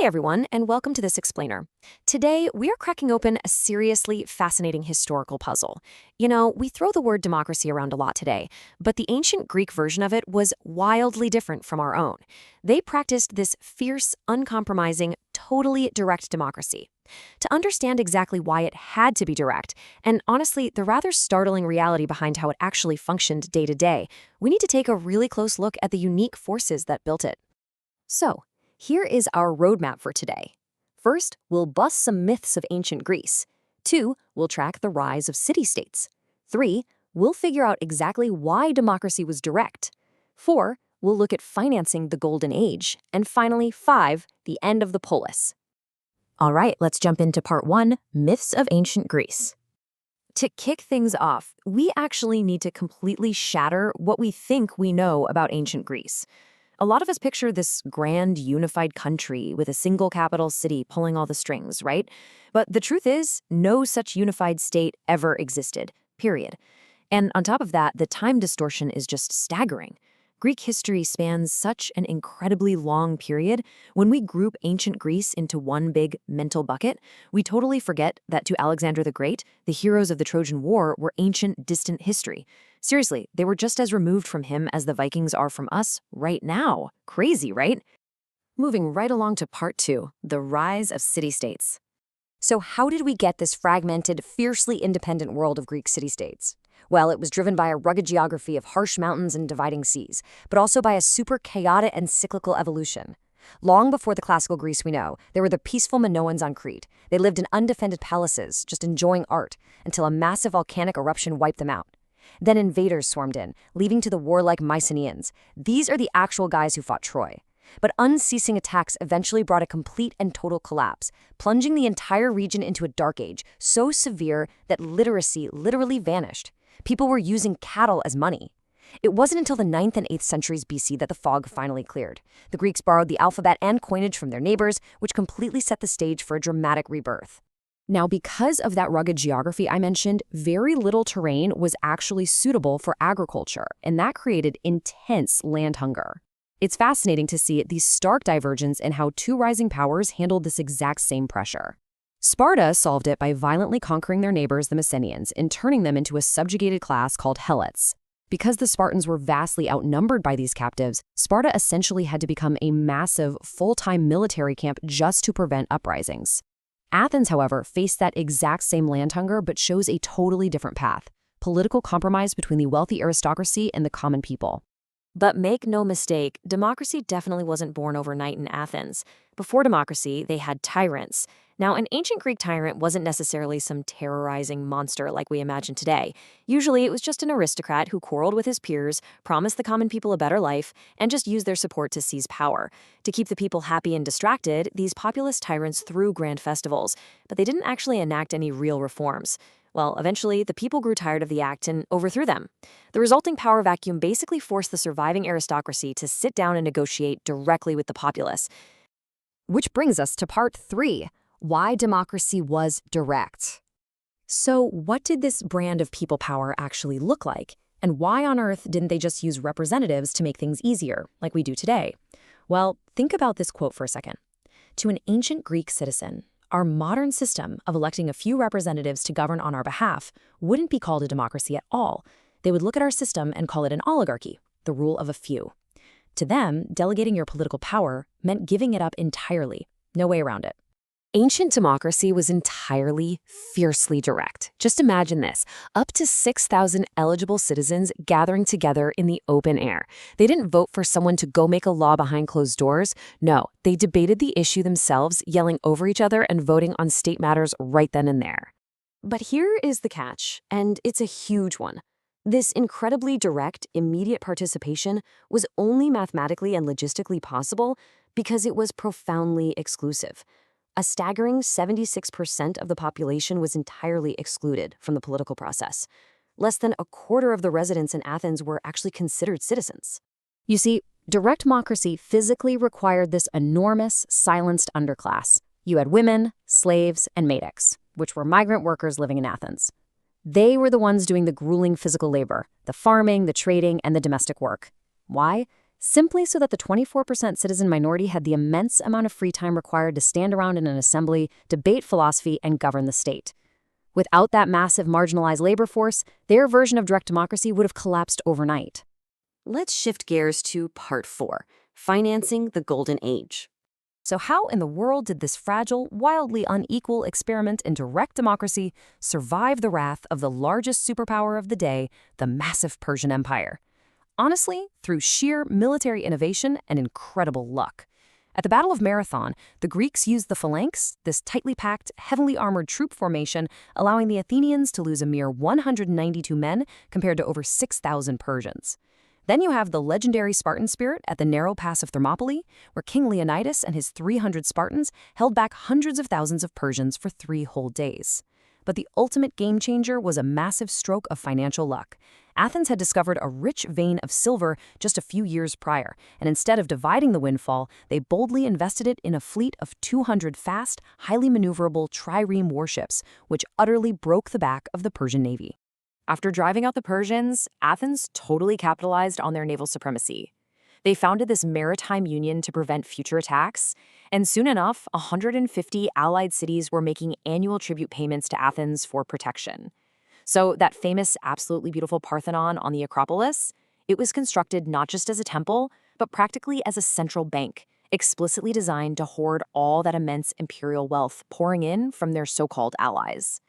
everyone, and welcome to this explainer. Today, we are cracking open a seriously fascinating historical puzzle. We throw the word democracy around a lot today, but the ancient Greek version of it was wildly different from our own. They practiced this fierce, uncompromising, totally direct democracy. To understand exactly why it had to be direct, and honestly, the rather startling reality behind how it actually functioned day to day, we need to take a really close look at the unique forces that built it. So, here is our roadmap for today. First, we'll bust some myths of ancient Greece. 2, we'll track the rise of city-states. 3, we'll figure out exactly why democracy was direct. 4, we'll look at financing the Golden Age. And finally, 5, the end of the polis. All right, let's jump into part 1, Myths of Ancient Greece. To kick things off, we actually need to completely shatter what we think we know about ancient Greece. A lot of us picture this grand, unified country with a single capital city pulling all the strings, right? But the truth is, no such unified state ever existed, period. And on top of that, the time distortion is just staggering. Greek history spans such an incredibly long period. When we group ancient Greece into one big mental bucket, we totally forget that to Alexander the Great, the heroes of the Trojan War were ancient, distant history. Seriously, they were just as removed from him as the Vikings are from us right now. Crazy, right? Moving right along to part 2, the rise of city-states. So how did we get this fragmented, fiercely independent world of Greek city-states? Well, it was driven by a rugged geography of harsh mountains and dividing seas, but also by a super chaotic and cyclical evolution. Long before the classical Greece we know, there were the peaceful Minoans on Crete. They lived in undefended palaces, just enjoying art, until a massive volcanic eruption wiped them out. Then invaders swarmed in, leading to the warlike Mycenaeans. These are the actual guys who fought Troy. But unceasing attacks eventually brought a complete and total collapse, plunging the entire region into a dark age, so severe that literacy literally vanished. People were using cattle as money. It wasn't until the 9th and 8th centuries BC that the fog finally cleared. The Greeks borrowed the alphabet and coinage from their neighbors, which completely set the stage for a dramatic rebirth. Now, because of that rugged geography I mentioned, very little terrain was actually suitable for agriculture, and that created intense land hunger. It's fascinating to see these stark divergences in how two rising powers handled this exact same pressure. Sparta solved it by violently conquering their neighbors, the Messenians, and turning them into a subjugated class called Helots. Because the Spartans were vastly outnumbered by these captives, Sparta essentially had to become a massive, full-time military camp just to prevent uprisings. Athens, however, faced that exact same land hunger but chose a totally different path: political compromise between the wealthy aristocracy and the common people. But make no mistake, democracy definitely wasn't born overnight in Athens. Before democracy, they had tyrants. Now, an ancient Greek tyrant wasn't necessarily some terrorizing monster like we imagine today. Usually, it was just an aristocrat who quarreled with his peers, promised the common people a better life, and just used their support to seize power. To keep the people happy and distracted, these populist tyrants threw grand festivals, but they didn't actually enact any real reforms. Well, eventually, the people grew tired of the act and overthrew them. The resulting power vacuum basically forced the surviving aristocracy to sit down and negotiate directly with the populace. Which brings us to part 3, why democracy was direct. So what did this brand of people power actually look like? And why on earth didn't they just use representatives to make things easier, like we do today? Well, think about this quote for a second. To an ancient Greek citizen, our modern system of electing a few representatives to govern on our behalf wouldn't be called a democracy at all. They would look at our system and call it an oligarchy, the rule of a few. To them, delegating your political power meant giving it up entirely. No way around it. Ancient democracy was entirely, fiercely direct. Just imagine this, up to 6,000 eligible citizens gathering together in the open air. They didn't vote for someone to go make a law behind closed doors. No, they debated the issue themselves, yelling over each other and voting on state matters right then and there. But here is the catch, and it's a huge one. This incredibly direct, immediate participation was only mathematically and logistically possible because it was profoundly exclusive. A staggering 76% of the population was entirely excluded from the political process. Less than a quarter of the residents in Athens were actually considered citizens. You see, direct democracy physically required this enormous, silenced underclass. You had women, slaves, and maidics, which were migrant workers living in Athens. They were the ones doing the grueling physical labor, the farming, the trading, and the domestic work. Why? simply so that the 24% citizen minority had the immense amount of free time required to stand around in an assembly, debate philosophy, and govern the state. Without that massive marginalized labor force, their version of direct democracy would have collapsed overnight. Let's shift gears to part 4, financing the Golden Age. So how in the world did this fragile, wildly unequal experiment in direct democracy survive the wrath of the largest superpower of the day, the massive Persian Empire? Honestly, through sheer military innovation and incredible luck. At the Battle of Marathon, the Greeks used the phalanx, this tightly packed, heavily armored troop formation, allowing the Athenians to lose a mere 192 men compared to over 6,000 Persians. Then you have the legendary Spartan spirit at the narrow pass of Thermopylae, where King Leonidas and his 300 Spartans held back hundreds of thousands of Persians for 3 whole days. But the ultimate game changer was a massive stroke of financial luck. Athens had discovered a rich vein of silver just a few years prior, and instead of dividing the windfall, they boldly invested it in a fleet of 200 fast, highly maneuverable trireme warships, which utterly broke the back of the Persian navy. After driving out the Persians, Athens totally capitalized on their naval supremacy. They founded this maritime union to prevent future attacks, and soon enough, 150 allied cities were making annual tribute payments to Athens for protection. So that famous, absolutely beautiful Parthenon on the Acropolis, it was constructed not just as a temple, but practically as a central bank, explicitly designed to hoard all that immense imperial wealth pouring in from their so-called allies.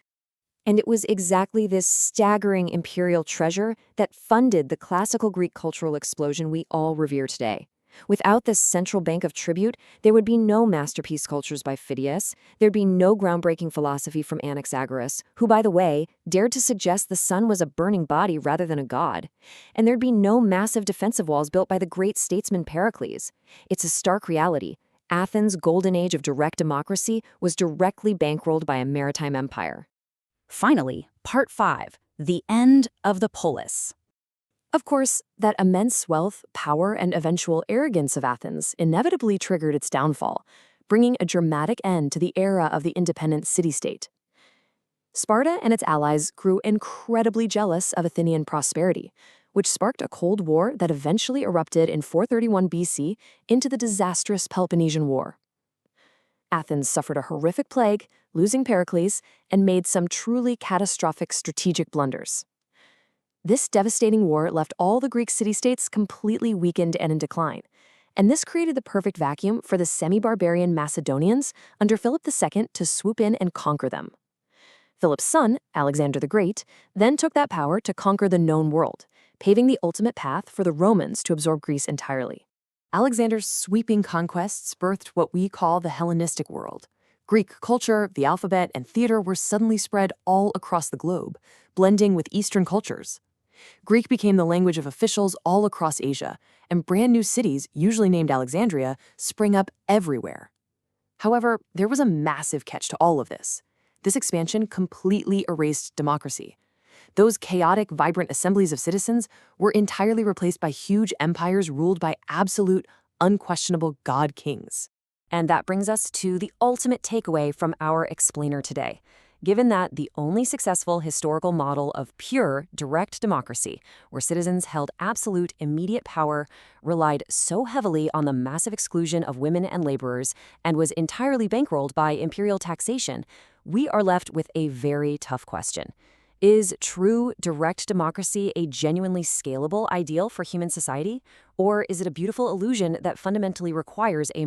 And it was exactly this staggering imperial treasure that funded the classical Greek cultural explosion we all revere today. Without this central bank of tribute, there would be no masterpiece cultures by Phidias, there'd be no groundbreaking philosophy from Anaxagoras, who, by the way, dared to suggest the sun was a burning body rather than a god. And there'd be no massive defensive walls built by the great statesman Pericles. It's a stark reality. Athens' golden age of direct democracy was directly bankrolled by a maritime empire. Finally, part 5, the end of the polis. Of course, that immense wealth, power, and eventual arrogance of Athens inevitably triggered its downfall, bringing a dramatic end to the era of the independent city-state. Sparta and its allies grew incredibly jealous of Athenian prosperity, which sparked a Cold War that eventually erupted in 431 BC into the disastrous Peloponnesian War. Athens suffered a horrific plague, losing Pericles, and made some truly catastrophic strategic blunders. This devastating war left all the Greek city-states completely weakened and in decline, and this created the perfect vacuum for the semi-barbarian Macedonians under Philip II to swoop in and conquer them. Philip's son, Alexander the Great, then took that power to conquer the known world, paving the ultimate path for the Romans to absorb Greece entirely. Alexander's sweeping conquests birthed what we call the Hellenistic world. Greek culture, the alphabet, and theater were suddenly spread all across the globe, blending with Eastern cultures. Greek became the language of officials all across Asia, and brand new cities, usually named Alexandria, sprang up everywhere. However, there was a massive catch to all of this. This expansion completely erased democracy. Those chaotic, vibrant assemblies of citizens were entirely replaced by huge empires ruled by absolute, unquestionable god kings. And that brings us to the ultimate takeaway from our explainer today. Given that the only successful historical model of pure, direct democracy, where citizens held absolute, immediate power, relied so heavily on the massive exclusion of women and laborers, and was entirely bankrolled by imperial taxation, we are left with a very tough question. Is true direct democracy a genuinely scalable ideal for human society? Or is it a beautiful illusion that fundamentally requires a